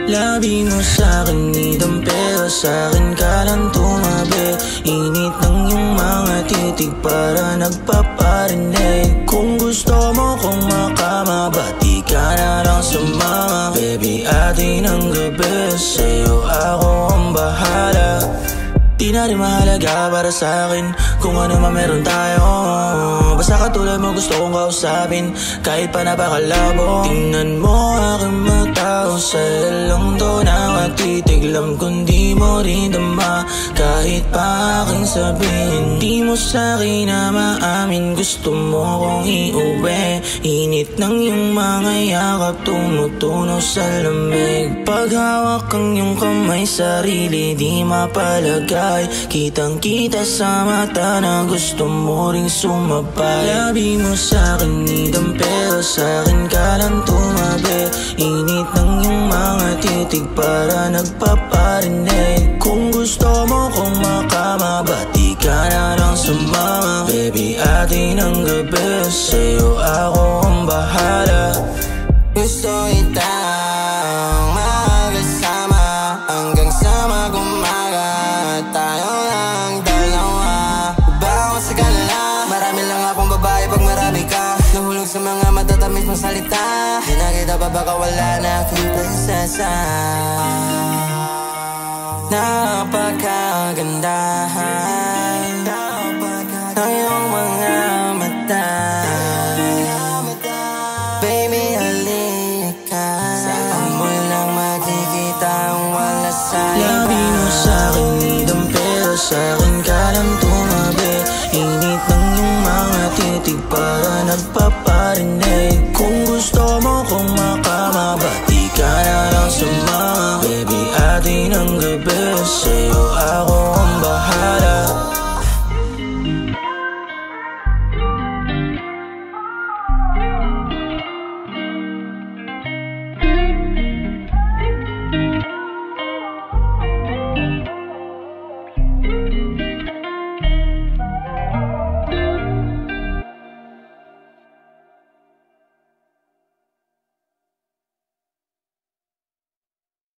Labi mo sa'kin idam, pero sa'kin ka lang tumabi. Init ng iyong mga titig para nagpaparinig. Kung gusto mo kong makama, ba't di ka na lang sumama? Baby, atin ang gabi, sa'yo ako ang bahala. Di na rin mahalaga para sa'kin kung ano man meron tayo. Basta katulad mo gusto kong kausapin, kahit pa napakalabo. Tingnan mo aking mata, sa'yo lang to nakatitig lang. Kung di mo rin dama, kahit pa aking sabihin. Di mo sa'kin na maamin, gusto mo kong iuwi. Init ng iyong mga yakap, tumutunaw sa lamig. Paghawak ang iyong kamay, sarili di mapalagay. Kitang kita sa mata na gusto mo ring sumabay. Labi mo sa'kin idam, pero sa'kin ka lang tumabi. Init ng iyong mga titig para nagpaparinig. Kung gusto mo kong makama, ba't di ka na lang sumama? Baby, atin ang gabi, sa'yo ako ang bahala. Gusto itang makasama hanggang sa mag-umaga. Tayo lang dalawa, bawas sa kanila. Marami lang akong babae pag marami ka. Nahulog sa mga matatamis mong salita. Di na kita pa baka wala na aking prinsesa. Napakaganda ng iyong mga mata. Baby, halika, saan mo lang makikita ang wala sa iba. Labi mo sa'kin idam, pero sa'kin ka lang tumabi. Init ng iyong mga titig para nagpaparinig.